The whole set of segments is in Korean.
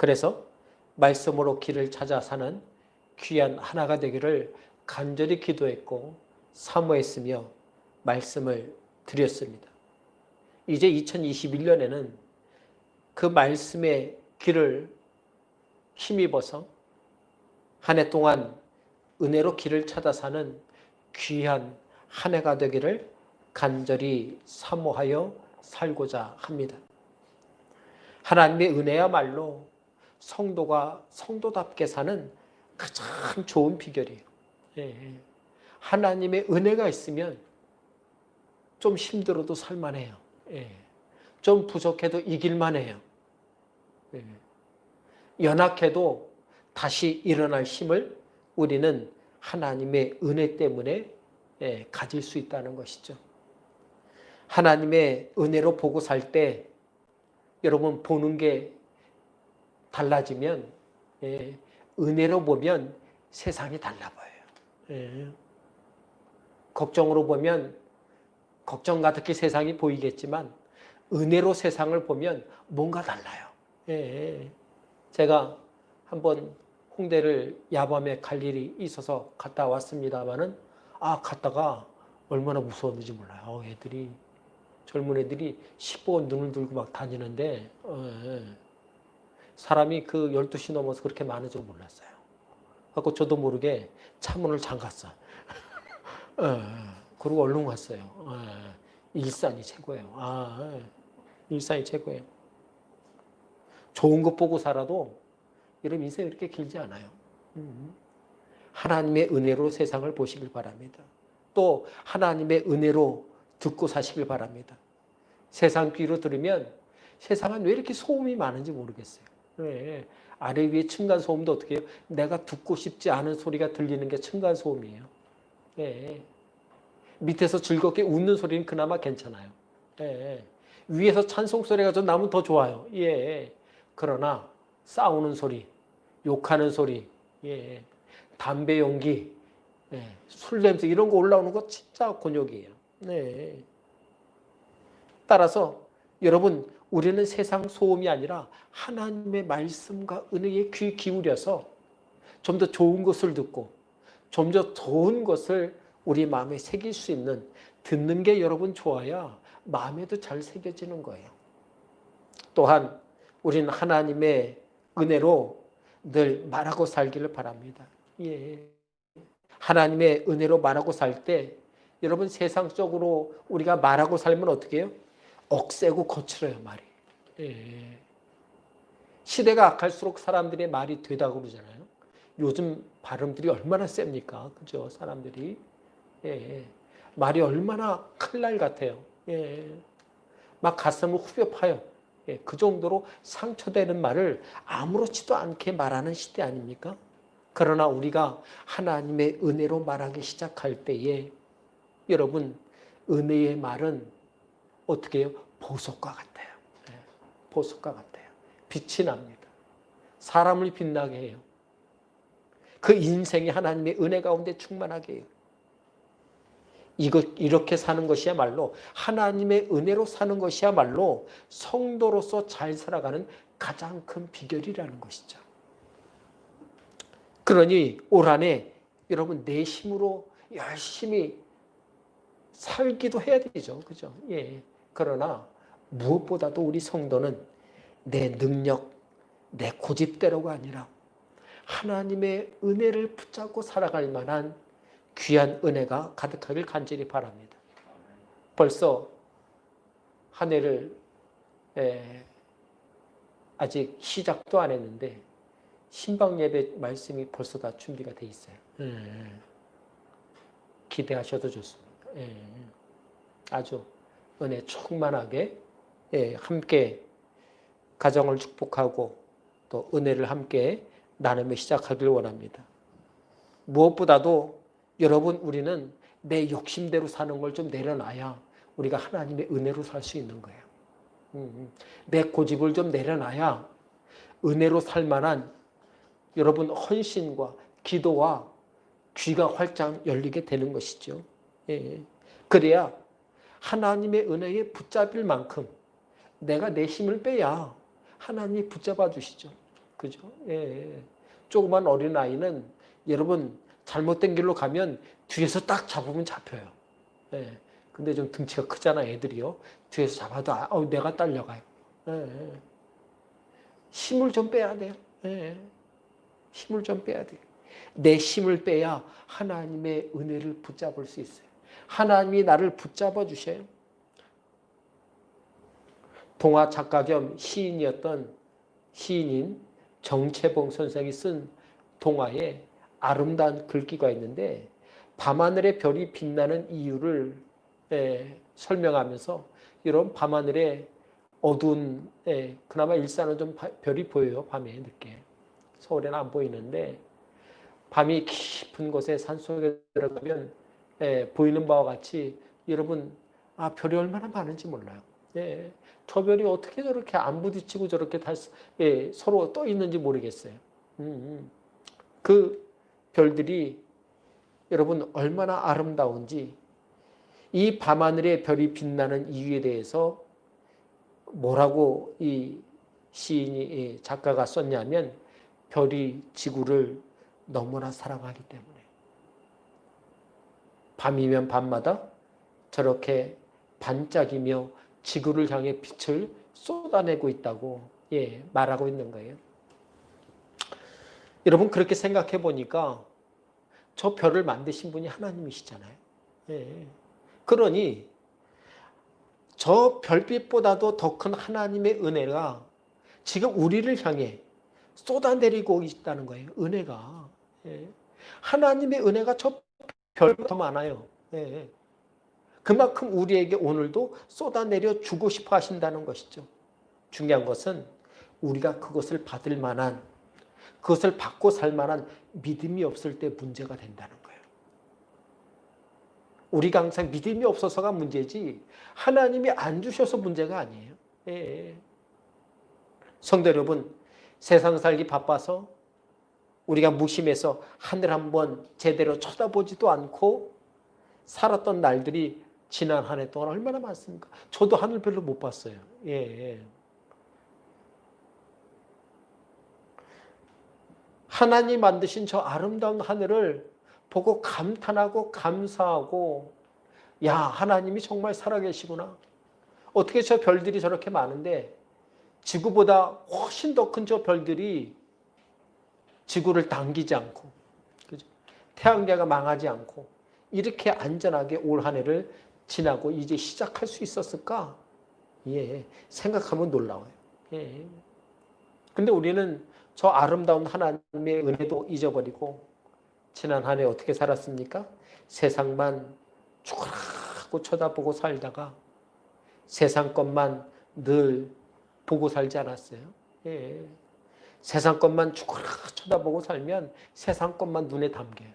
그래서 말씀으로 길을 찾아 사는 귀한 하나가 되기를 간절히 기도했고 사모했으며 말씀을 드렸습니다. 이제 2021년에는 그 말씀의 길을 힘입어서 한 해 동안 은혜로 길을 찾아 사는 귀한 한 해가 되기를 간절히 사모하여 살고자 합니다. 하나님의 은혜야말로 성도가 성도답게 사는 가장 좋은 비결이에요. 하나님의 은혜가 있으면 좀 힘들어도 살만해요. 좀 부족해도 이길만해요. 연약해도 다시 일어날 힘을 우리는 하나님의 은혜 때문에 가질 수 있다는 것이죠. 하나님의 은혜로 보고 살 때 여러분 보는 게 달라지면 은혜로 보면 세상이 달라 보여요. 걱정으로 보면 걱정 가득히 세상이 보이겠지만 은혜로 세상을 보면 뭔가 달라요. 제가 한번 홍대를 야밤에 갈 일이 있어서 갔다 왔습니다마는 갔다가 얼마나 무서웠는지 몰라요. 애들이 젊은 애들이 15원 눈을 들고 막 다니는데 사람이 그 12시 넘어서 그렇게 많은 줄 몰랐어요. 그래서 저도 모르게 차문을 잠갔어. 그리고 얼른 왔어요. 일산이 최고예요. 일산이 최고예요. 좋은 것 보고 살아도 여러분 인생이 그렇게 길지 않아요. 하나님의 은혜로 세상을 보시길 바랍니다. 또 하나님의 은혜로 듣고 사시길 바랍니다. 세상 귀로 들으면 세상은 왜 이렇게 소음이 많은지 모르겠어요. 아래 위에 층간소음도 어떻게 해요? 내가 듣고 싶지 않은 소리가 들리는 게 층간소음이에요. 밑에서 즐겁게 웃는 소리는 그나마 괜찮아요. 위에서 찬송 소리가 좀 나면 더 좋아요. 그러나 싸우는 소리, 욕하는 소리, 담배 연기, 술 냄새 이런 거 올라오는 거 진짜 곤욕이에요. 따라서 여러분 우리는 세상 소음이 아니라 하나님의 말씀과 은혜에 귀 기울여서 좀 더 좋은 것을 듣고 좀 더 좋은 것을 우리 마음에 새길 수 있는 듣는 게 여러분 좋아야 마음에도 잘 새겨지는 거예요. 또한 우리는 하나님의 은혜로 늘 말하고 살기를 바랍니다. 하나님의 은혜로 말하고 살 때 여러분 세상적으로 우리가 말하고 살면 어떻게 해요? 억세고 거칠어요 말이. 시대가 악할수록 사람들의 말이 되다고 그러잖아요. 요즘 발음들이 얼마나 셉니까? 그죠? 사람들이. 말이 얼마나 칼날 같아요. 막 가슴을 후벼 파요. 그 정도로 상처되는 말을 아무렇지도 않게 말하는 시대 아닙니까? 그러나 우리가 하나님의 은혜로 말하기 시작할 때에 여러분 은혜의 말은 어떻게 해요? 보석과 같아요. 보석과 같아요. 빛이 납니다. 사람을 빛나게 해요. 그 인생이 하나님의 은혜 가운데 충만하게 해요. 이렇게 사는 것이야말로 하나님의 은혜로 사는 것이야말로 성도로서 잘 살아가는 가장 큰 비결이라는 것이죠. 그러니 올 한 해 여러분 내 힘으로 열심히 살기도 해야 되죠. 그죠? 그러나 무엇보다도 우리 성도는 내 능력, 내 고집대로가 아니라 하나님의 은혜를 붙잡고 살아갈 만한 귀한 은혜가 가득하길 간절히 바랍니다. 벌써 한 해를 아직 시작도 안 했는데 신방 예배 말씀이 벌써 다 준비가 돼 있어요. 기대하셔도 좋습니다. 아주 은혜 충만하게 함께 가정을 축복하고 또 은혜를 함께 나누며 시작하길 원합니다. 무엇보다도 여러분 우리는 내 욕심대로 사는 걸 좀 내려놔야 우리가 하나님의 은혜로 살 수 있는 거예요. 내 고집을 좀 내려놔야 은혜로 살 만한 여러분 헌신과 기도와 귀가 활짝 열리게 되는 것이죠. 그래야 하나님의 은혜에 붙잡힐 만큼 내가 내 힘을 빼야 하나님이 붙잡아 주시죠. 그죠? 예. 조그만 어린아이는 여러분 잘못된 길로 가면 뒤에서 딱 잡으면 잡혀요. 예. 근데 좀 등치가 크잖아, 애들이요. 뒤에서 잡아도 내가 딸려가요. 예. 힘을 좀 빼야 돼요. 예. 힘을 좀 빼야 돼요. 내 힘을 빼야 하나님의 은혜를 붙잡을 수 있어요. 하나님이 나를 붙잡아 주셔요. 동화 작가 겸 시인이었던 시인인 정채봉 선생이 쓴 동화에 아름다운 글귀가 있는데 밤하늘의 별이 빛나는 이유를 설명하면서 이런 밤하늘에 어두운 그나마 일산은 좀 별이 보여요. 밤에 늦게. 서울에는 안 보이는데 밤이 깊은 곳에 산속에 들어가면 보이는 바와 같이 여러분 별이 얼마나 많은지 몰라요. 저 별이 어떻게 저렇게 안 부딪히고 저렇게 서로 떠 있는지 모르겠어요. 그 별들이 여러분 얼마나 아름다운지 이 밤하늘에 별이 빛나는 이유에 대해서 뭐라고 이 시인이 작가가 썼냐면 별이 지구를 너무나 사랑하기 때문에 밤이면 밤마다 저렇게 반짝이며 지구를 향해 빛을 쏟아내고 있다고 말하고 있는 거예요. 여러분 그렇게 생각해 보니까 저 별을 만드신 분이 하나님이시잖아요. 그러니 저 별빛보다도 더 큰 하나님의 은혜가 지금 우리를 향해 쏟아내리고 있다는 거예요. 은혜가. 하나님의 은혜가 저 별보다 더 많아요. 그만큼 우리에게 오늘도 쏟아내려 주고 싶어 하신다는 것이죠. 중요한 것은 우리가 그것을 받을 만한, 그것을 받고 살 만한 믿음이 없을 때 문제가 된다는 거예요. 우리가 항상 믿음이 없어서가 문제지 하나님이 안 주셔서 문제가 아니에요. 성도 여러분, 세상 살기 바빠서 우리가 무심해서 하늘 한번 제대로 쳐다보지도 않고 살았던 날들이 지난 한 해 동안 얼마나 많습니까? 저도 하늘 별로 못 봤어요. 하나님 만드신 저 아름다운 하늘을 보고 감탄하고 감사하고 야, 하나님이 정말 살아계시구나. 어떻게 저 별들이 저렇게 많은데 지구보다 훨씬 더 큰 저 별들이 지구를 당기지 않고 그죠? 태양계가 망하지 않고 이렇게 안전하게 올 한 해를 지나고 이제 시작할 수 있었을까? 생각하면 놀라워요. 근데 우리는 저 아름다운 하나님의 은혜도 잊어버리고 지난 한 해 어떻게 살았습니까? 세상만 죽으라고 쳐다보고 살다가 세상 것만 늘 보고 살지 않았어요. 세상 것만 죽으라 쳐다보고 살면 세상 것만 눈에 담겨요.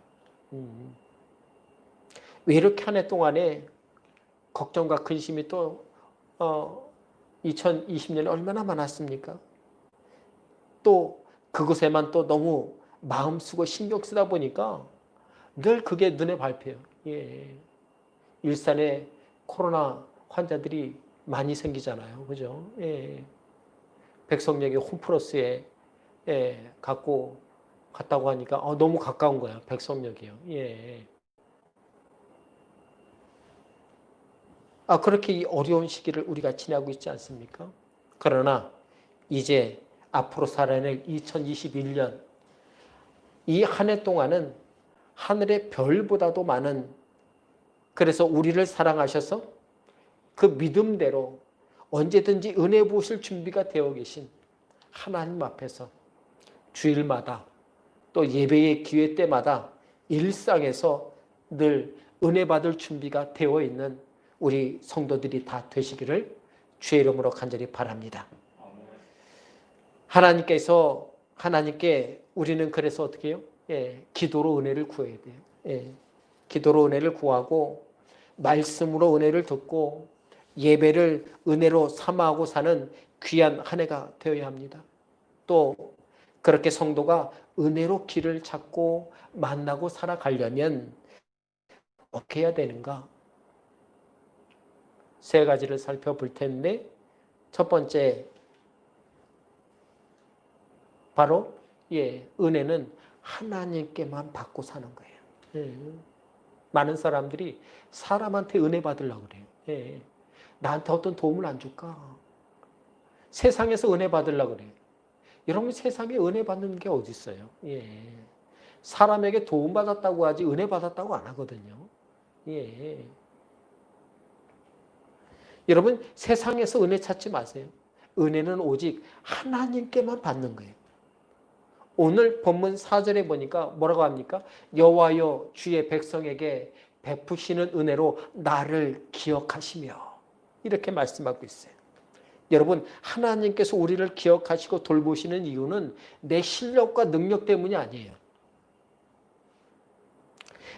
왜 이렇게 한 해 동안에 걱정과 근심이 또 2020년에 얼마나 많았습니까? 또 그것에만 또 너무 마음 쓰고 신경 쓰다 보니까 늘 그게 눈에 밟혀요. 일산에 코로나 환자들이 많이 생기잖아요. 그죠? 백석역이 홈플러스에 갔다고 하니까 너무 가까운 거야. 백석역이요. 그렇게 이 어려운 시기를 우리가 지나고 있지 않습니까? 그러나 이제 앞으로 살아낼 2021년 이 한 해 동안은 하늘의 별보다도 많은 그래서 우리를 사랑하셔서 그 믿음대로 언제든지 은혜 부으실 준비가 되어 계신 하나님 앞에서 주일마다 또 예배의 기회 때마다 일상에서 늘 은혜 받을 준비가 되어 있는 우리 성도들이 다 되시기를 주의 이름으로 간절히 바랍니다. 하나님께 우리는 그래서 어떻게 해요? 기도로 은혜를 구해야 돼요. 기도로 은혜를 구하고 말씀으로 은혜를 듣고 예배를 은혜로 삼아하고 사는 귀한 한 해가 되어야 합니다. 또 그렇게 성도가 은혜로 길을 찾고 만나고 살아가려면 어떻게 해야 되는가? 세 가지를 살펴볼 텐데 첫 번째 바로 은혜는 하나님께만 받고 사는 거예요. 많은 사람들이 사람한테 은혜 받으려고 그래요. 나한테 어떤 도움을 안 줄까? 세상에서 은혜 받으려고 그래요. 여러분, 세상에 은혜 받는 게 어디 있어요? 사람에게 도움받았다고 하지 은혜 받았다고 안 하거든요. 여러분, 세상에서 은혜 찾지 마세요. 은혜는 오직 하나님께만 받는 거예요. 오늘 본문 4절에 보니까 뭐라고 합니까? 여호와여 주의 백성에게 베푸시는 은혜로 나를 기억하시며, 이렇게 말씀하고 있어요. 여러분, 하나님께서 우리를 기억하시고 돌보시는 이유는 내 실력과 능력 때문이 아니에요.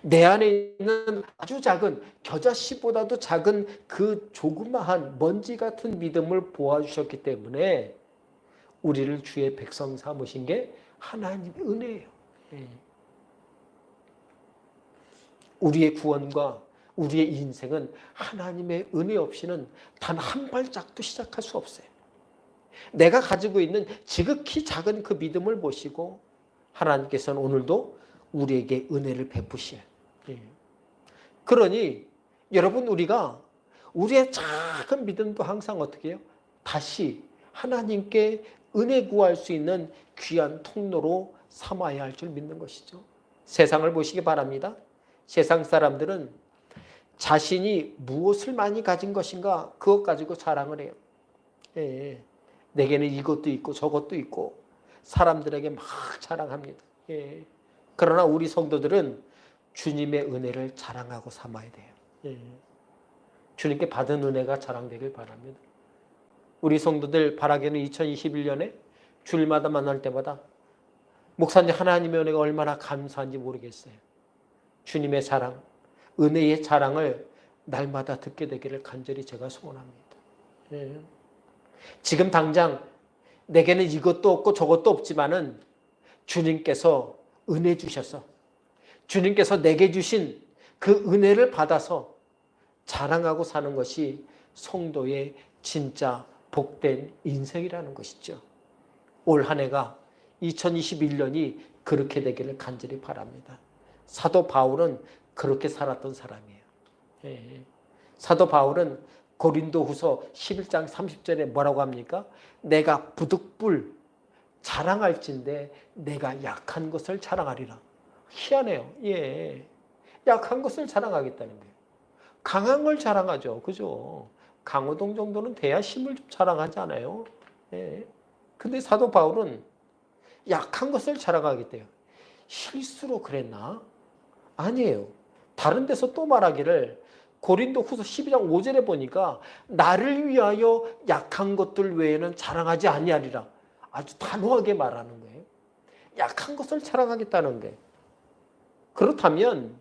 내 안에 있는 아주 작은, 겨자씨보다도 작은 그 조그마한 먼지 같은 믿음을 보아주셨기 때문에 우리를 주의 백성 삼으신 게 하나님의 은혜예요. 우리의 구원과 우리의 인생은 하나님의 은혜 없이는 단 한 발짝도 시작할 수 없어요. 내가 가지고 있는 지극히 작은 그 믿음을 보시고 하나님께서는 오늘도 우리에게 은혜를 베푸셔요. 그러니 여러분, 우리가 우리의 작은 믿음도 항상 어떻게 해요? 다시 하나님께 은혜 구할 수 있는 귀한 통로로 삼아야 할 줄 믿는 것이죠. 세상을 보시기 바랍니다. 세상 사람들은 자신이 무엇을 많이 가진 것인가 그것 가지고 자랑을 해요. 내게는 이것도 있고 저것도 있고 사람들에게 막 자랑합니다. 그러나 우리 성도들은 주님의 은혜를 자랑하고 삼아야 돼요. 주님께 받은 은혜가 자랑되길 바랍니다. 우리 성도들 바라기는 2021년에 주일마다 만날 때마다 목사님, 하나님의 은혜가 얼마나 감사한지 모르겠어요. 주님의 자랑, 은혜의 자랑을 날마다 듣게 되기를 간절히 제가 소원합니다. 지금 당장 내게는 이것도 없고 저것도 없지만은 주님께서 은혜 주셔서, 주님께서 내게 주신 그 은혜를 받아서 자랑하고 사는 것이 성도의 진짜 복된 인생이라는 것이죠. 올 한 해가 2021년이 그렇게 되기를 간절히 바랍니다. 사도 바울은 그렇게 살았던 사람이에요. 사도 바울은 고린도후서 11장 30절에 뭐라고 합니까? 내가 부득불 자랑할진대 내가 약한 것을 자랑하리라. 희한해요. 약한 것을 자랑하겠다는 거예요. 강한 걸 자랑하죠. 그죠? 강호동 정도는 돼야 힘을 좀 자랑하지 않아요? 근데 사도 바울은 약한 것을 자랑하겠대요. 실수로 그랬나? 아니에요. 다른 데서 또 말하기를 고린도후서 12장 5절에 보니까 나를 위하여 약한 것들 외에는 자랑하지 아니하리라. 아주 단호하게 말하는 거예요. 약한 것을 자랑하겠다는 게. 그렇다면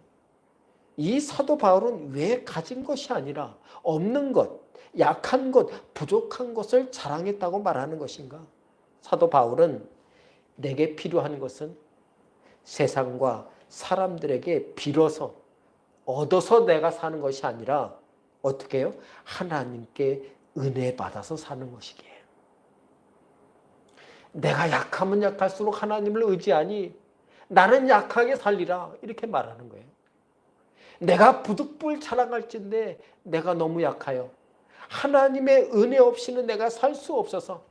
이 사도 바울은 왜 가진 것이 아니라 없는 것, 약한 것, 부족한 것을 자랑했다고 말하는 것인가? 사도 바울은 내게 필요한 것은 세상과 사람들에게 빌어서 얻어서 내가 사는 것이 아니라 어떻게 해요? 하나님께 은혜 받아서 사는 것이기에. 내가 약하면 약할수록 하나님을 의지하니 나는 약하게 살리라, 이렇게 말하는 거예요. 내가 부득불 자랑할진데 내가 너무 약하여 하나님의 은혜 없이는 내가 살 수 없어서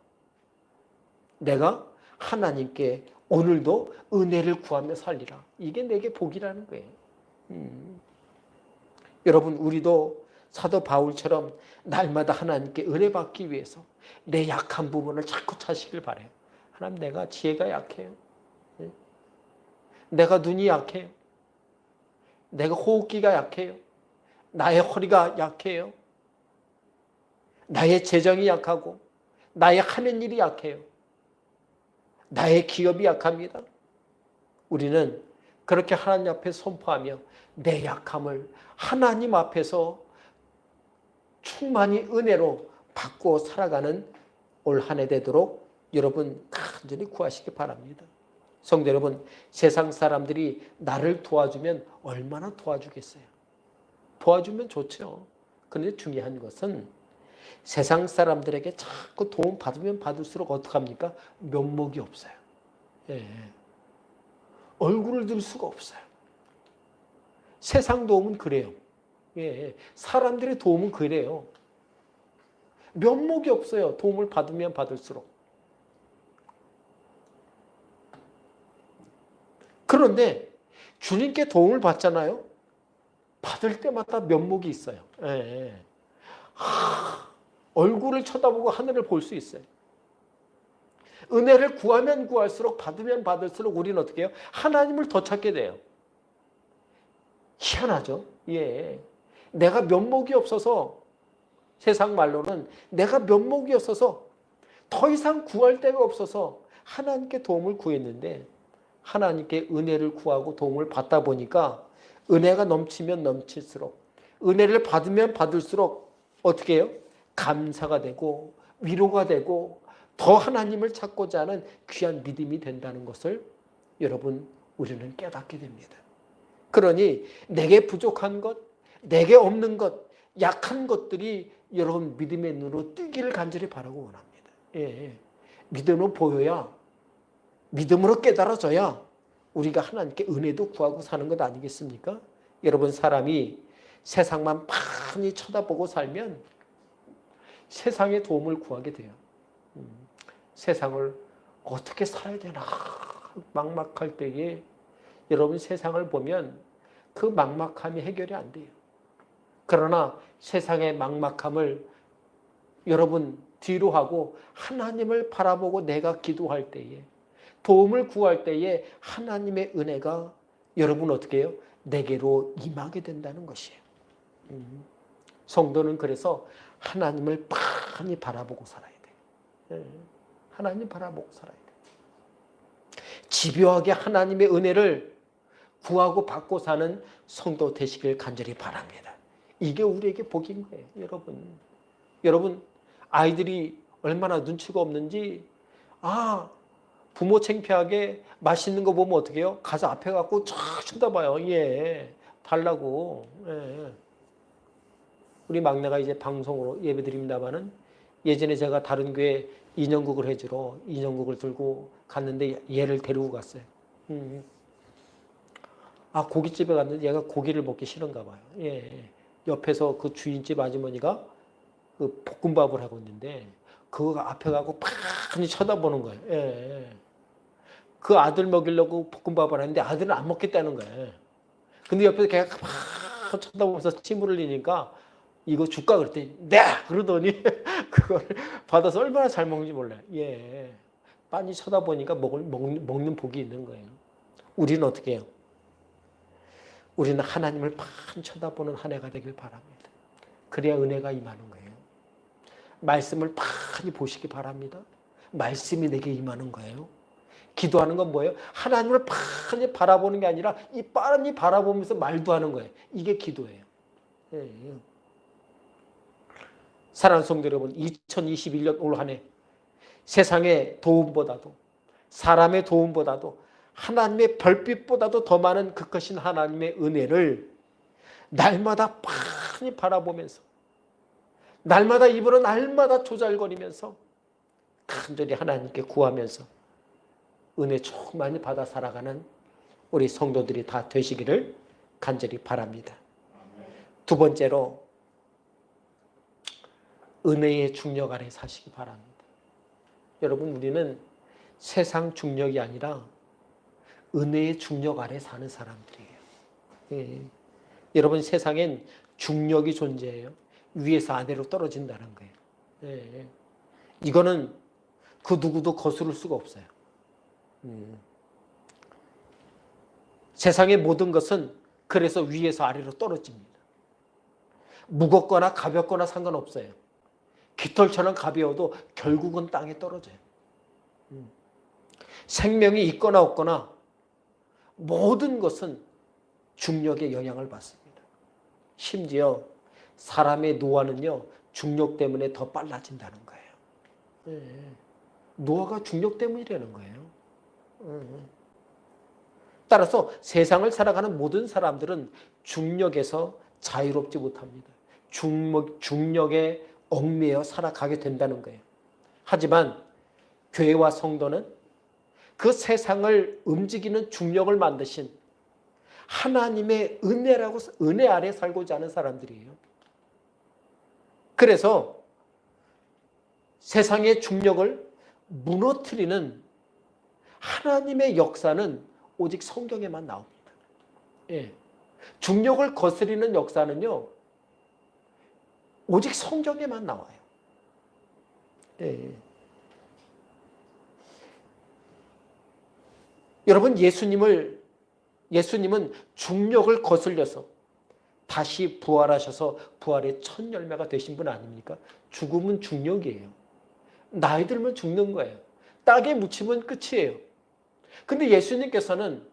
내가 하나님께 오늘도 은혜를 구하며 살리라. 이게 내게 복이라는 거예요. 여러분, 우리도 사도 바울처럼 날마다 하나님께 은혜 받기 위해서 내 약한 부분을 자꾸 찾으시길 바라요. 하나님, 내가 지혜가 약해요. 내가 눈이 약해요. 내가 호흡기가 약해요. 나의 허리가 약해요. 나의 재정이 약하고 나의 하는 일이 약해요. 나의 기업이 약합니다. 우리는 그렇게 하나님 앞에 선포하며 내 약함을 하나님 앞에서 충만히 은혜로 받고 살아가는 올 한 해 되도록 여러분 간절히 구하시기 바랍니다. 성도 여러분, 세상 사람들이 나를 도와주면 얼마나 도와주겠어요? 도와주면 좋죠. 그런데 중요한 것은 세상 사람들에게 자꾸 도움 받으면 받을수록 어떡합니까? 면목이 없어요. 예. 얼굴을 들 수가 없어요. 세상 도움은 그래요. 예. 사람들의 도움은 그래요. 면목이 없어요. 도움을 받으면 받을수록. 그런데 주님께 도움을 받잖아요. 받을 때마다 면목이 있어요. 예. 얼굴을 쳐다보고 하늘을 볼 수 있어요. 은혜를 구하면 구할수록 받으면 받을수록 우리는 어떻게 해요? 하나님을 더 찾게 돼요. 희한하죠? 예. 내가 면목이 없어서 세상 말로는 내가 면목이 없어서 더 이상 구할 데가 없어서 하나님께 도움을 구했는데 하나님께 은혜를 구하고 도움을 받다 보니까 은혜가 넘치면 넘칠수록 은혜를 받으면 받을수록 어떻게 해요? 감사가 되고 위로가 되고 더 하나님을 찾고자 하는 귀한 믿음이 된다는 것을 여러분 우리는 깨닫게 됩니다. 그러니 내게 부족한 것, 내게 없는 것, 약한 것들이 여러분 믿음의 눈으로 뜨기를 간절히 바라고 원합니다. 예. 믿음으로 보여야, 믿음으로 깨달아져야 우리가 하나님께 은혜도 구하고 사는 것 아니겠습니까? 여러분 사람이 세상만 많이 쳐다보고 살면 세상의 도움을 구하게 돼요. 세상을 어떻게 살아야 되나 막막할 때에 여러분 세상을 보면 그 막막함이 해결이 안 돼요. 그러나 세상의 막막함을 여러분 뒤로 하고 하나님을 바라보고 내가 기도할 때에 도움을 구할 때에 하나님의 은혜가 여러분 어떻게 해요? 내게로 임하게 된다는 것이에요. 성도는 그래서 하나님을 많이 바라보고 살아야 돼요. 하나님 바라보고 살아야 돼요. 집요하게 하나님의 은혜를 구하고 받고 사는 성도 되시길 간절히 바랍니다. 이게 우리에게 복인 거예요. 여러분 아이들이 얼마나 눈치가 없는지 부모 창피하게 맛있는 거 보면 어떻게 해요? 가서 앞에 갖고 쫙 쳐다봐요. 예, 달라고. 예. 우리 막내가 이제 방송으로 예배 드립니다마는 예전에 제가 다른 교회 인형극을 해주러 인형극을 들고 갔는데 얘를 데리고 갔어요. 고깃집에 갔는데 얘가 고기를 먹기 싫은가 봐요. 예. 옆에서 그 주인집 아주머니가 그 볶음밥을 하고 있는데 그거 앞에 가고 빤히 쳐다보는 거예요. 예. 그 아들 먹이려고 볶음밥을 하는데 아들은 안 먹겠다는 거예요. 근데 옆에서 걔가 막 쳐다보면서 침을 흘리니까 이거 줄까 그랬더니 네! 그러더니 그걸 받아서 얼마나 잘 먹는지 몰라요. 예. 빤히 쳐다보니까 먹는 복이 있는 거예요. 우리는 어떻게 해요? 우리는 하나님을 빤히 쳐다보는 한 해가 되길 바랍니다. 그래야 은혜가 임하는 거예요. 말씀을 빤히 보시기 바랍니다. 말씀이 내게 임하는 거예요. 기도하는 건 뭐예요? 하나님을 빤히 바라보는 게 아니라 이 빤히 바라보면서 말도 하는 거예요. 이게 기도예요. 예. 사랑하는 성도 여러분, 2021년 올 한 해 세상의 도움보다도 사람의 도움보다도 하나님의 별빛보다도 더 많은 그 크신 하나님의 은혜를 날마다 빤히 바라보면서 날마다 입으로 날마다 조잘거리면서 간절히 하나님께 구하면서 은혜 충만히 받아 살아가는 우리 성도들이 다 되시기를 간절히 바랍니다. 두 번째로 은혜의 중력 아래 사시기 바랍니다. 여러분 우리는 세상 중력이 아니라 은혜의 중력 아래 사는 사람들이에요. 예. 여러분 세상엔 중력이 존재해요. 위에서 아래로 떨어진다는 거예요. 예. 이거는 그 누구도 거스를 수가 없어요. 세상의 모든 것은 그래서 위에서 아래로 떨어집니다. 무겁거나 가볍거나 상관없어요. 깃털처럼 가벼워도 결국은 땅에 떨어져요. 생명이 있거나 없거나 모든 것은 중력의 영향을 받습니다. 심지어 사람의 노화는요 중력 때문에 더 빨라진다는 거예요. 노화가 중력 때문이라는 거예요. 따라서 세상을 살아가는 모든 사람들은 중력에서 자유롭지 못합니다. 중력에 얽매여 살아가게 된다는 거예요. 하지만 교회와 성도는 그 세상을 움직이는 중력을 만드신 하나님의 은혜 아래 살고자 하는 사람들이에요. 그래서 세상의 중력을 무너뜨리는 하나님의 역사는 오직 성경에만 나옵니다. 예. 중력을 거스리는 역사는요, 오직 성경에만 나와요. 예. 여러분, 예수님은 중력을 거슬려서 다시 부활하셔서 부활의 첫 열매가 되신 분 아닙니까? 죽음은 중력이에요. 나이 들면 죽는 거예요. 땅에 묻히면 끝이에요. 근데 예수님께서는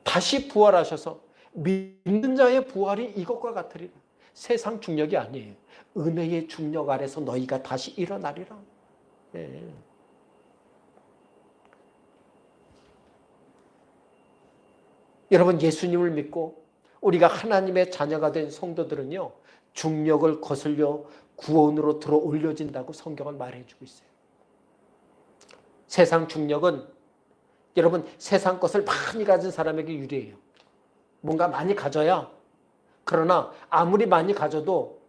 다시 부활하셔서 믿는 자의 부활이 이것과 같으리라. 세상 중력이 아니에요. 은혜의 중력 아래서 너희가 다시 일어나리라. 예. 여러분, 예수님을 믿고 우리가 하나님의 자녀가 된 성도들은요, 중력을 거슬려 구원으로 들어 올려진다고 성경은 말해주고 있어요. 세상 중력은 여러분, 세상 것을 많이 가진 사람에게 유리해요. 뭔가 많이 가져야, 그러나 아무리 많이 가져도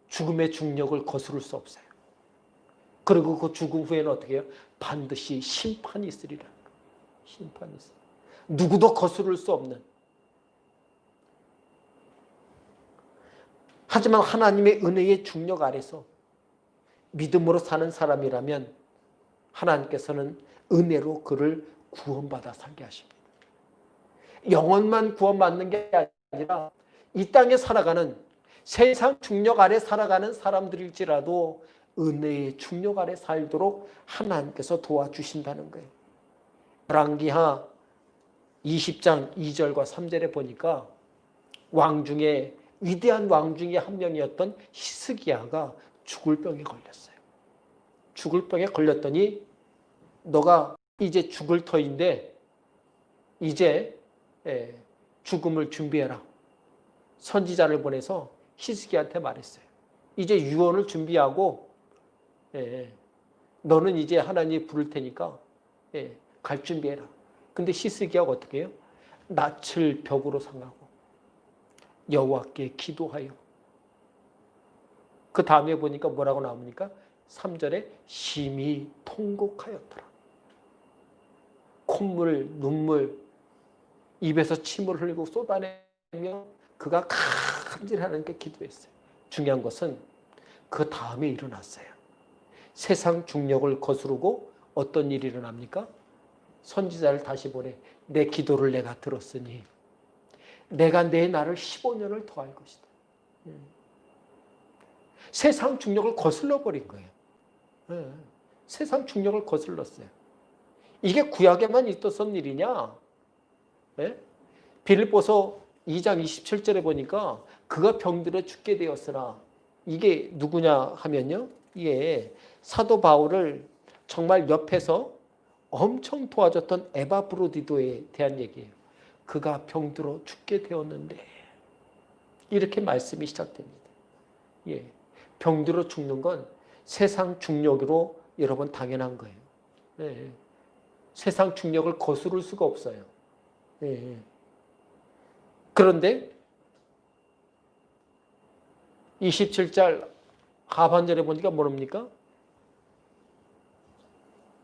죽음의 중력을 거스를 수 없어요. 그리고 그 죽음 후에는 어떻게 해요? 반드시 심판이 있으리라. 심판이 있어요. 누구도 거스를 수 없는. 하지만 하나님의 은혜의 중력 아래서 믿음으로 사는 사람이라면 하나님께서는 은혜로 그를 구원받아 살게 하십니다. 영혼만 구원받는 게 아니라 이 땅에 살아가는 세상 중력 아래 살아가는 사람들일지라도 은혜의 중력 아래 살도록 하나님께서 도와주신다는 거예요. 열왕기하 20장 2절과 3절에 보니까 왕 중에 위대한 왕 중에 한 명이었던 히스기야가 죽을 병에 걸렸어요. 죽을 병에 걸렸더니 너가 이제 죽을 터인데 이제 죽음을 준비해라. 선지자를 보내서 히스기야한테 말했어요. 이제 유언을 준비하고 너는 이제 하나님이 부를 테니까 갈 준비해라. 근데 히스기야가 어떻게 해요? 낯을 벽으로 상하고 여호와께 기도하여. 그 다음에 보니까 뭐라고 나옵니까? 3절에 심히 통곡하였더라. 콧물, 눈물, 입에서 침을 흘리고 쏟아내며 그가 간절히 하나님께 기도했어요. 중요한 것은 그 다음에 일어났어요. 세상 중력을 거스르고 어떤 일이 일어납니까? 선지자를 다시 보내. 내 기도를 내가 들었으니 내가 내 날을 15년을 더할 것이다. 세상 중력을 거슬러 버린 거예요. 세상 중력을 거슬렀어요. 이게 구약에만 있었던 일이냐? 빌립보서 2장 27절에 보니까 그가 병들어 죽게 되었으나, 이게 누구냐 하면요, 이게 사도 바울을 정말 옆에서 엄청 도와줬던 에바브로디도에 대한 얘기예요. 그가 병들어 죽게 되었는데, 이렇게 말씀이 시작됩니다. 예, 병들어 죽는 건 세상 중력으로 여러분 당연한 거예요. 예, 세상 중력을 거스를 수가 없어요. 예. 그런데 27절 하반절에 보니까 뭐랍니까?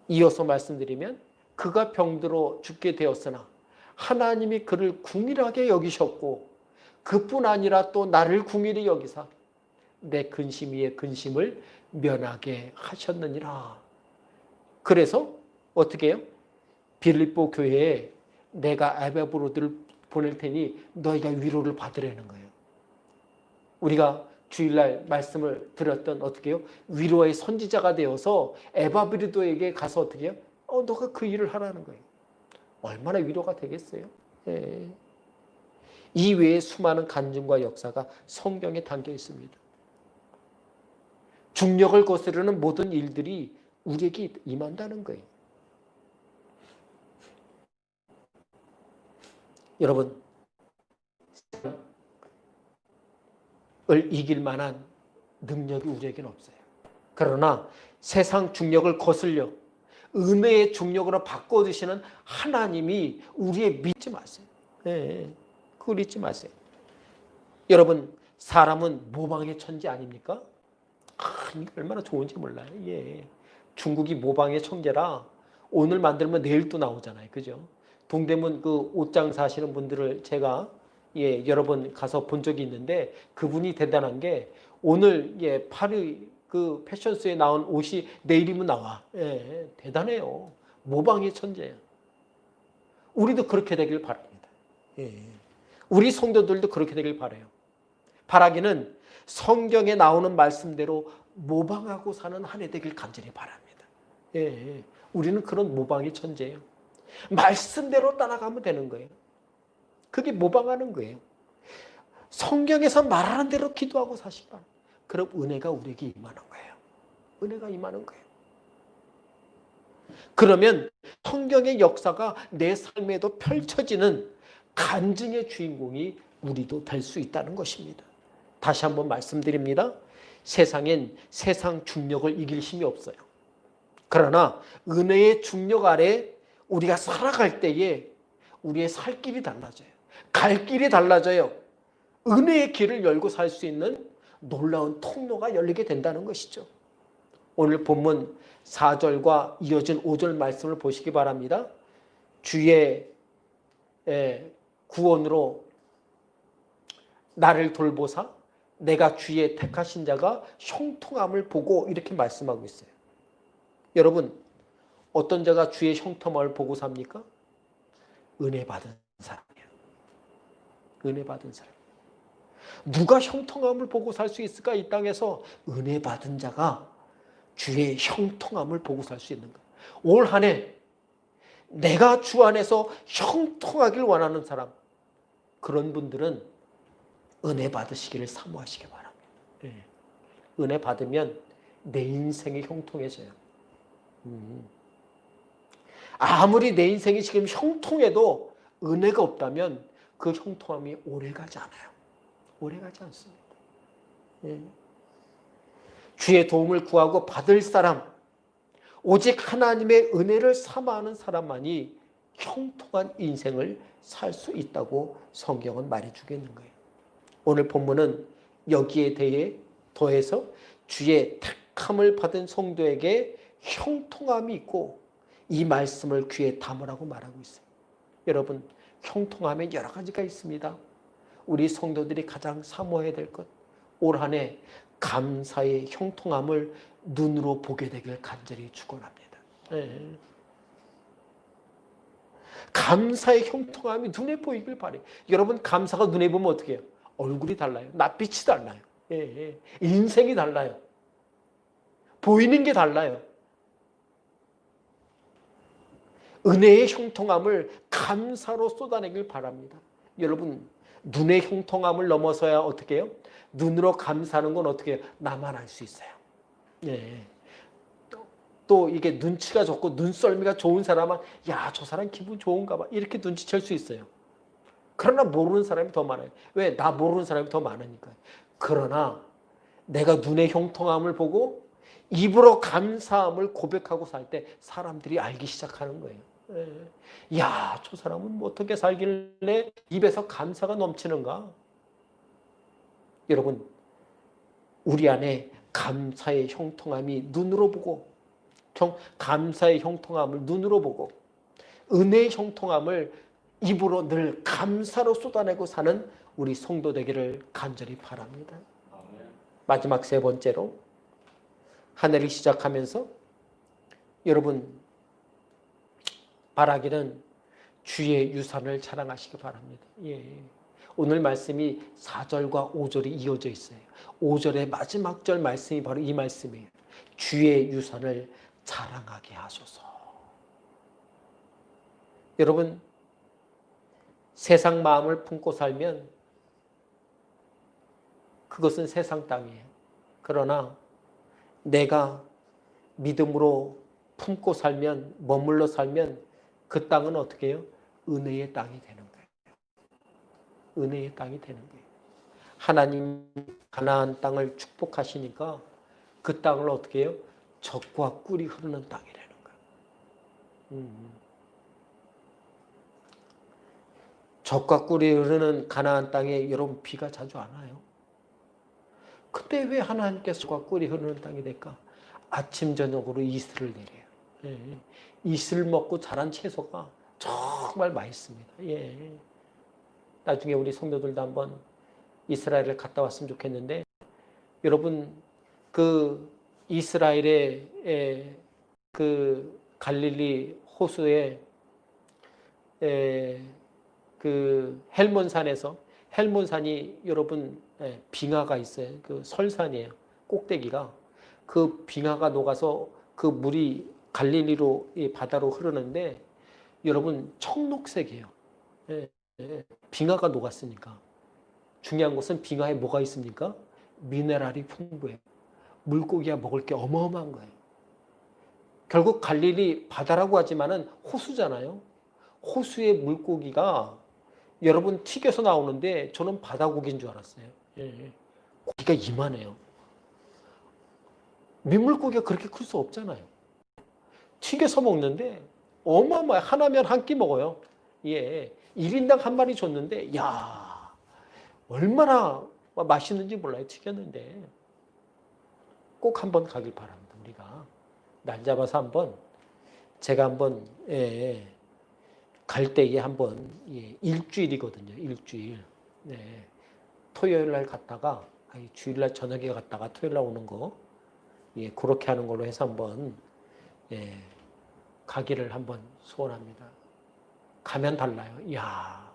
이어서 말씀드리면 그가 병들어 죽게 되었으나 하나님이 그를 궁일하게 여기셨고 그뿐 아니라 또 나를 궁일히 여기사 내 근심 위에 근심을 면하게 하셨느니라. 그래서 어떻게 해요? 빌립보 교회에 내가 에바브로드를 보낼 테니 너희가 위로를 받으라는 거예요. 우리가 주일날 말씀을 드렸던 어떻게 해요? 위로의 선지자가 되어서 에바브로드에게 가서 어떻게 해요? 너가 그 일을 하라는 거예요. 얼마나 위로가 되겠어요? 예. 이 외에 수많은 간증과 역사가 성경에 담겨 있습니다. 중력을 거스르는 모든 일들이 우리에게 임한다는 거예요. 여러분, 을 이길 만한 능력이 우리에게는 없어요. 그러나 세상 중력을 거슬려 은혜의 중력으로 바꿔주시는 하나님이 우리의 믿지 마세요. 예, 그걸 잊지 마세요. 여러분, 사람은 모방의 천지 아닙니까? 이게 얼마나 좋은지 몰라요. 예. 중국이 모방의 천재라 오늘 만들면 내일 또 나오잖아요. 그죠? 동대문 그 옷장사 하시는 분들을 제가 여러 번 가서 본 적이 있는데 그분이 대단한 게 오늘 파리 그 패션쇼에 나온 옷이 내일이면 나와. 예, 대단해요. 모방의 천재예요. 우리도 그렇게 되길 바랍니다. 예. 우리 성도들도 그렇게 되길 바라요. 바라기는 성경에 나오는 말씀대로 모방하고 사는 한 해 되길 간절히 바랍니다. 예, 우리는 그런 모방의 천재예요. 말씀대로 따라가면 되는 거예요. 그게 모방하는 거예요. 성경에서 말하는 대로 기도하고 사시기 바랍니다. 그럼 은혜가 우리에게 임하는 거예요. 은혜가 임하는 거예요. 그러면 성경의 역사가 내 삶에도 펼쳐지는 간증의 주인공이 우리도 될 수 있다는 것입니다. 다시 한번 말씀드립니다. 세상엔 세상 중력을 이길 힘이 없어요. 그러나 은혜의 중력 아래 우리가 살아갈 때에 우리의 살 길이 달라져요. 갈 길이 달라져요. 은혜의 길을 열고 살 수 있는 놀라운 통로가 열리게 된다는 것이죠. 오늘 본문 4절과 이어진 5절 말씀을 보시기 바랍니다. 주의 구원으로 나를 돌보사 내가 주의 택하신 자가 형통함을 보고 이렇게 말씀하고 있어요. 여러분, 어떤 자가 주의 형통함을 보고 삽니까? 은혜 받은 사람이에요. 은혜 받은 사람. 누가 형통함을 보고 살 수 있을까? 이 땅에서 은혜 받은 자가 주의 형통함을 보고 살 수 있는 거예요. 올 한 해 내가 주 안에서 형통하길 원하는 사람, 그런 분들은 은혜 받으시기를 사모하시기 바랍니다. 네. 은혜 받으면 내 인생이 형통해져요. 아무리 내 인생이 지금 형통해도 은혜가 없다면 그 형통함이 오래가지 않아요. 오래가지 않습니다. 네. 주의 도움을 구하고 받을 사람, 오직 하나님의 은혜를 사모하는 사람만이 형통한 인생을 살 수 있다고 성경은 말해주고 있는 거예요. 오늘 본문은 여기에 대해 더해서 주의 택함을 받은 성도에게 형통함이 있고 이 말씀을 귀에 담으라고 말하고 있어요. 여러분, 형통함에 여러 가지가 있습니다. 우리 성도들이 가장 사모해야 될 것, 올 한 해 감사의 형통함을 눈으로 보게 되길 간절히 축원합니다. 네. 감사의 형통함이 눈에 보이길 바래요. 여러분, 감사가 눈에 보면 어떻게 해요? 얼굴이 달라요. 낯빛이 달라요. 예. 인생이 달라요. 보이는 게 달라요. 은혜의 형통함을 감사로 쏟아내길 바랍니다. 여러분, 눈의 형통함을 넘어서야 어떻게 해요? 눈으로 감사하는 건 어떻게 해요? 나만 알 수 있어요. 예. 또 이게 눈치가 좋고 눈썰미가 좋은 사람은 야, 저 사람 기분 좋은가 봐. 이렇게 눈치챌 수 있어요. 그러나 모르는 사람이 더 많아요. 왜? 나 모르는 사람이 더 많으니까요. 그러나 내가 눈의 형통함을 보고 입으로 감사함을 고백하고 살 때 사람들이 알기 시작하는 거예요. 야, 저 사람은 뭐 어떻게 살길래 입에서 감사가 넘치는가? 여러분, 우리 안에 감사의 형통함이 눈으로 보고, 감사의 형통함을 눈으로 보고, 은혜의 형통함을 입으로 늘 감사로 쏟아내고 사는 우리 성도 되기를 간절히 바랍니다. 마지막 세 번째로, 한 해를 시작하면서 여러분 바라기는 주의 유산을 자랑하시기 바랍니다. 예. 오늘 말씀이 4절과 5절이 이어져 있어요. 5절의 마지막 절 말씀이 바로 이 말씀이에요. 주의 유산을 자랑하게 하소서. 여러분, 세상 마음을 품고 살면 그것은 세상 땅이에요. 그러나 내가 믿음으로 품고 살면, 머물러 살면 그 땅은 어떻게 해요? 은혜의 땅이 되는 거예요. 은혜의 땅이 되는 거예요. 하나님 가나안 땅을 축복하시니까 그 땅을 어떻게 해요? 젖과 꿀이 흐르는 땅이 되는 거예요. 젖과 꿀이 흐르는 가나안 땅에 여러분 비가 자주 안 와요. 근데 왜 하나님께서 젖과 꿀이 흐르는 땅이 될까? 아침 저녁으로 이슬을 내려요. 예. 이슬 먹고 자란 채소가 정말 맛있습니다. 예. 나중에 우리 성도들도 한번 이스라엘을 갔다 왔으면 좋겠는데, 여러분 그 이스라엘의 그 갈릴리 호수에 그 헬몬산에서, 헬몬산이 여러분 빙하가 있어요. 그 설산이에요. 꼭대기가. 그 빙하가 녹아서 그 물이 갈릴리로 바다로 흐르는데 여러분 청록색이에요. 빙하가 녹았으니까. 중요한 것은 빙하에 뭐가 있습니까? 미네랄이 풍부해요. 물고기가 먹을 게 어마어마한 거예요. 결국 갈릴리 바다라고 하지만은 호수잖아요. 호수의 물고기가 여러분 튀겨서 나오는데 저는 바다고기인 줄 알았어요. 고기가 이만해요. 민물고기가 그렇게 클 수 없잖아요. 튀겨서 먹는데 어마어마해. 하나면 한 끼 먹어요. 예. 1인당 한 마리 줬는데 야, 얼마나 맛있는지 몰라요. 튀겼는데. 꼭 한번 가길 바랍니다. 우리가 날 잡아서 한번, 제가 한번 갈 때에 한번 일주일이거든요. 일주일. 네. 토요일 날 갔다가 주일날 저녁에 갔다가 토요일 날 오는 거, 그렇게 하는 걸로 해서 한번 가기를 한번 소원합니다. 가면 달라요. 이야,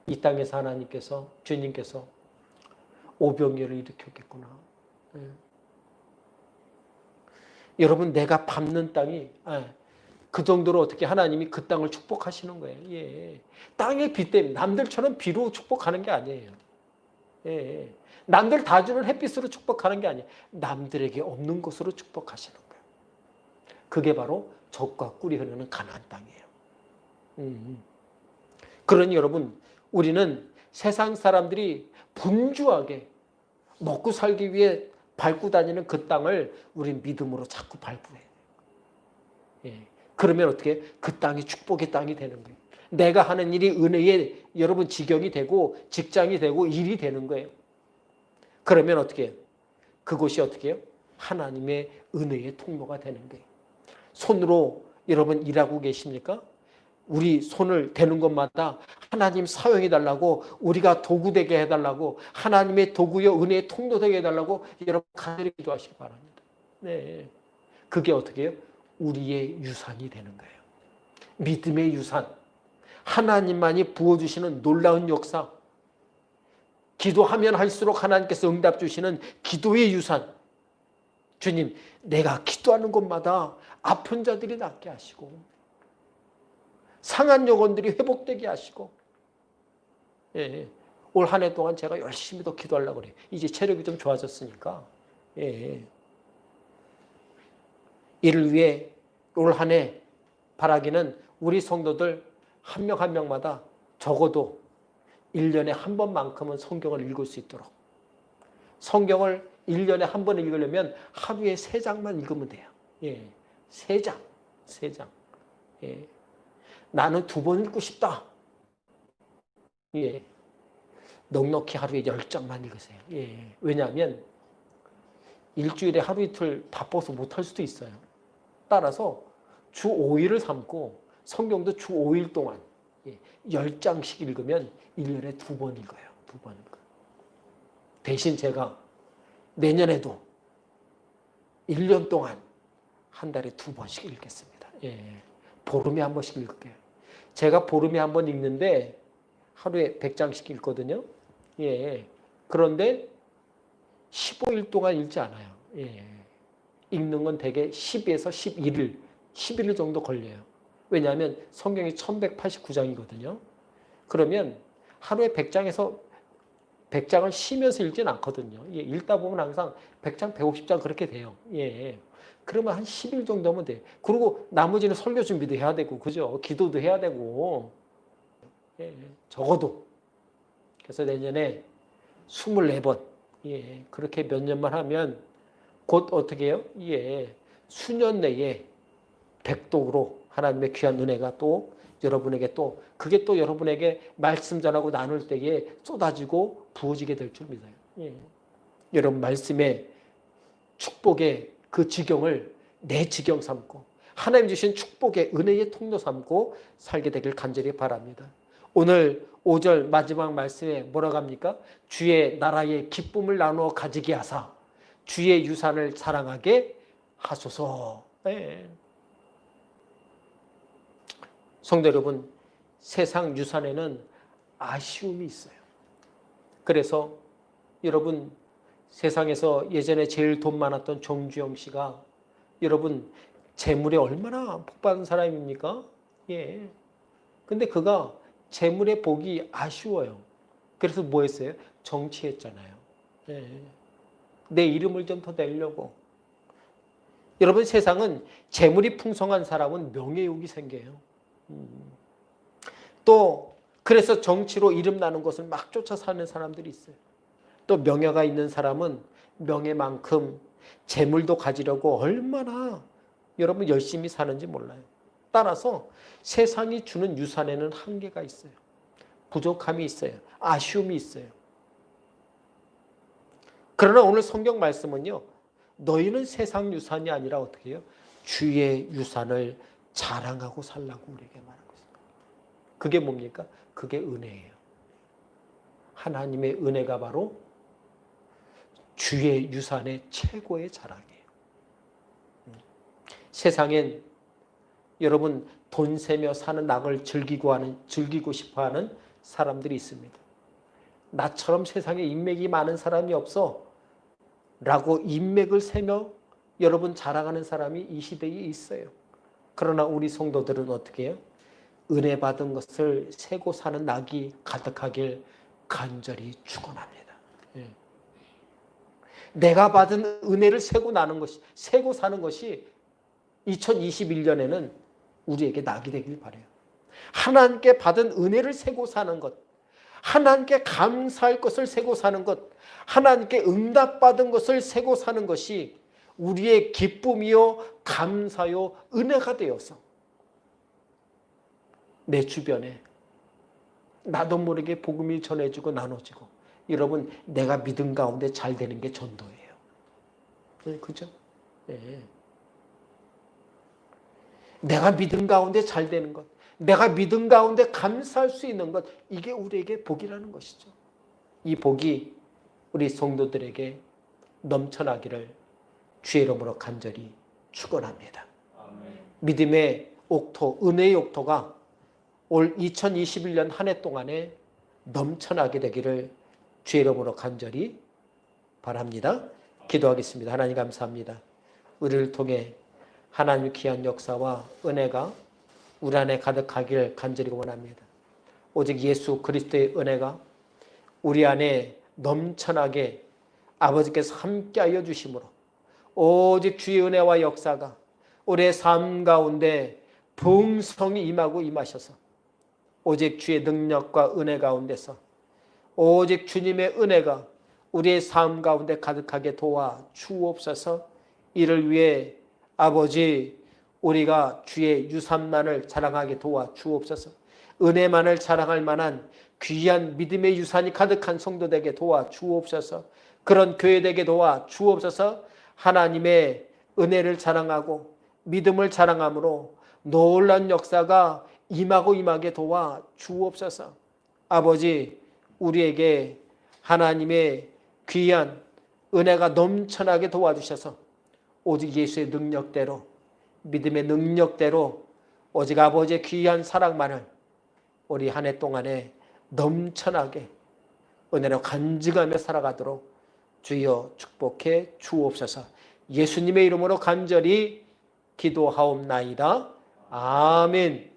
이 땅에서 하나님께서, 주님께서 오병이어를 일으켰겠구나. 여러분, 내가 밟는 땅이 그 정도로 어떻게 하나님이 그 땅을 축복하시는 거예요. 예. 땅의 비 때문에 남들처럼 비로 축복하는 게 아니에요. 예. 남들 다 주는 햇빛으로 축복하는 게 아니에요. 남들에게 없는 것으로 축복하시는 거예요. 그게 바로 젖과 꿀이 흐르는 가나안 땅이에요. 그러니 여러분, 우리는 세상 사람들이 분주하게 먹고 살기 위해 밟고 다니는 그 땅을 우리 믿음으로 자꾸 밟아야 돼요. 그러면 어떻게? 그 땅이 축복의 땅이 되는 거예요. 내가 하는 일이 은혜의 여러분 지경이 되고 직장이 되고 일이 되는 거예요. 그러면 어떻게 해요? 그곳이 어떻게 해요? 하나님의 은혜의 통로가 되는 거예요. 손으로 여러분 일하고 계십니까? 우리 손을 대는 것마다 하나님 사용해 달라고, 우리가 도구 되게 해달라고, 하나님의 도구여 은혜의 통로 되게 해달라고 여러분 간절히 기도하시기 바랍니다. 네, 그게 어떻게 해요? 우리의 유산이 되는 거예요. 믿음의 유산, 하나님만이 부어주시는 놀라운 역사, 기도하면 할수록 하나님께서 응답 주시는 기도의 유산. 주님, 내가 기도하는 곳마다 아픈 자들이 낫게 하시고 상한 영혼들이 회복되게 하시고, 올 한 해 동안 제가 열심히 더 기도하려고 그래요. 이제 체력이 좀 좋아졌으니까. 이를 위해 올 한 해 바라기는 우리 성도들 한 명 한 명마다 적어도 1년에 한 번만큼은 성경을 읽을 수 있도록. 성경을 1년에 한 번 읽으려면 하루에 3장만 읽으면 돼요. 3장. 3장. 나는 2번 읽고 싶다. 넉넉히 하루에 10장만 읽으세요. 왜냐하면 일주일에 하루 이틀 바빠서 못할 수도 있어요. 따라서 주 5일을 삼고 성경도 주 5일 동안 10장씩 읽으면 1년에 2번 읽어요. 2번 읽어요. 대신 제가 내년에도 1년 동안 한 달에 2번씩 읽겠습니다. 보름에 한 번씩 읽을게요. 제가 보름에 한 번 읽는데 하루에 100장씩 읽거든요. 그런데 15일 동안 읽지 않아요. 읽는 건 대개 10에서 11일, 11일 정도 걸려요. 왜냐하면 성경이 1189장이거든요. 그러면 하루에 100장에서 100장을 쉬면서 읽지는 않거든요. 읽다 보면 항상 100장, 150장 그렇게 돼요. 그러면 한 10일 정도면 돼요. 그리고 나머지는 설교 준비도 해야 되고, 그죠? 기도도 해야 되고. 적어도. 그래서 내년에 24번. 그렇게 몇 년만 하면 곧 어떻게 해요? 수년 내에 백독으로 하나님의 귀한 은혜가 또 여러분에게 또 그게 또 여러분에게 말씀 전하고 나눌 때에 쏟아지고 부어지게 될 줄 믿어요. 예. 여러분 말씀의 축복의 그 지경을 내 지경 삼고 하나님 주신 축복의 은혜의 통로 삼고 살게 되길 간절히 바랍니다. 오늘 5절 마지막 말씀에 뭐라고 합니까? 주의 나라의 기쁨을 나누어 가지게 하사 주의 유산을 사랑하게 하소서. 네. 성도 여러분, 세상 유산에는 아쉬움이 있어요. 그래서 여러분 세상에서 예전에 제일 돈 많았던 정주영 씨가 여러분 재물에 얼마나 복받은 사람입니까? 예. 근데 그가 재물의 복이 아쉬워요. 그래서 뭐 했어요? 정치했잖아요. 예. 내 이름을 좀 더 내려고. 여러분 세상은 재물이 풍성한 사람은 명예욕이 생겨요. 또 그래서 정치로 이름 나는 것을 막 쫓아 사는 사람들이 있어요. 또 명예가 있는 사람은 명예만큼 재물도 가지려고 얼마나 여러분 열심히 사는지 몰라요. 따라서 세상이 주는 유산에는 한계가 있어요. 부족함이 있어요. 아쉬움이 있어요. 그러나 오늘 성경 말씀은요. 너희는 세상 유산이 아니라 어떻게 해요? 주의 유산을 자랑하고 살라고 우리에게 말하고 있습니다. 그게 뭡니까? 그게 은혜예요. 하나님의 은혜가 바로 주의 유산의 최고의 자랑이에요. 세상엔 여러분 돈 세며 사는 낙을 즐기고 싶어하는 사람들이 있습니다. 나처럼 세상에 인맥이 많은 사람이 없어 라고 인맥을 세며 여러분 자랑하는 사람이 이 시대에 있어요. 그러나 우리 성도들은 어떻게 해요? 은혜 받은 것을 세고 사는 낙이 가득하길 간절히 축원합니다. 내가 받은 은혜를 세고 사는 것이 2021년에는 우리에게 낙이 되길 바라요. 하나님께 받은 은혜를 세고 사는 것, 하나님께 감사할 것을 세고 사는 것, 하나님께 응답받은 것을 세고 사는 것이 우리의 기쁨이요 감사요 은혜가 되어서 내 주변에 나도 모르게 복음이 전해지고 나눠지고 여러분 내가 믿음 가운데 잘 되는 게 전도예요. 그죠? 네. 내가 믿음 가운데 잘 되는 것, 내가 믿음 가운데 감사할 수 있는 것, 이게 우리에게 복이라는 것이죠. 이 복이 우리 성도들에게 넘쳐나기를 주의 이름으로 간절히 축원합니다. 믿음의 옥토, 은혜의 옥토가 올 2021년 한 해 동안에 넘쳐나게 되기를 주의 이름으로 간절히 바랍니다. 기도하겠습니다. 하나님 감사합니다. 우리를 통해 하나님 귀한 역사와 은혜가 우리 안에 가득하기를 간절히 원합니다. 오직 예수 그리스도의 은혜가 우리 안에 넘쳐나게 아버지께서 함께하여 주심으로 오직 주의 은혜와 역사가 우리의 삶 가운데 풍성히 임하고 임하셔서 오직 주의 능력과 은혜 가운데서 오직 주님의 은혜가 우리의 삶 가운데 가득하게 도와 주옵소서. 이를 위해 아버지 우리가 주의 유산만을 자랑하게 도와 주옵소서. 은혜만을 자랑할 만한 귀한 믿음의 유산이 가득한 성도되게 도와 주옵소서. 그런 교회되게 도와 주옵소서. 하나님의 은혜를 자랑하고 믿음을 자랑함으로 놀라운 역사가 임하게 도와 주옵소서. 아버지 우리에게 하나님의 귀한 은혜가 넘쳐나게 도와주셔서 오직 예수의 능력대로 믿음의 능력대로 오직 아버지의 귀한 사랑만을 우리 한 해 동안에 넘쳐나게 은혜로 간증하며 살아가도록 주여 축복해 주옵소서. 예수님의 이름으로 간절히 기도하옵나이다. 아멘.